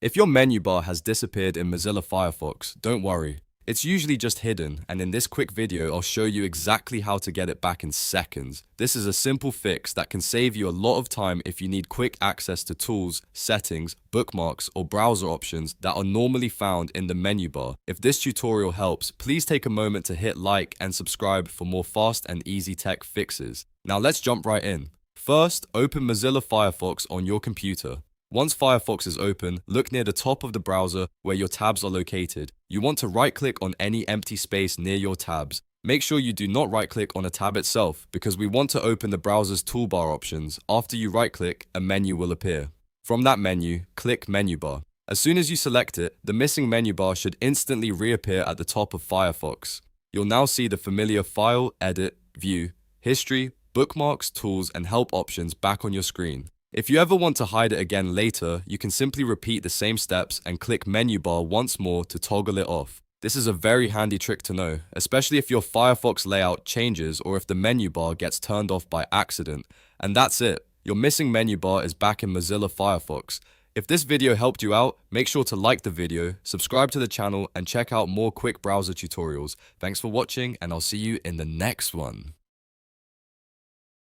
If your menu bar has disappeared in Mozilla Firefox, don't worry. It's usually just hidden, and in this quick video, I'll show you exactly how to get it back in seconds. This is a simple fix that can save you a lot of time if you need quick access to tools, settings, bookmarks, or browser options that are normally found in the menu bar. If this tutorial helps, please take a moment to hit like and subscribe for more fast and easy tech fixes. Now let's jump right in. First, open Mozilla Firefox on your computer. Once Firefox is open, look near the top of the browser where your tabs are located. You want to right-click on any empty space near your tabs. Make sure you do not right-click on a tab itself because we want to open the browser's toolbar options. After you right-click, a menu will appear. From that menu, click Menu Bar. As soon as you select it, the missing menu bar should instantly reappear at the top of Firefox. You'll now see the familiar File, Edit, View, History, Bookmarks, Tools, and Help options back on your screen. If you ever want to hide it again later, you can simply repeat the same steps and click Menu Bar once more to toggle it off. This is a very handy trick to know, especially if your Firefox layout changes or if the menu bar gets turned off by accident. And that's it. Your missing menu bar is back in Mozilla Firefox. If this video helped you out, make sure to like the video, subscribe to the channel, and check out more quick browser tutorials. Thanks for watching, and I'll see you in the next one.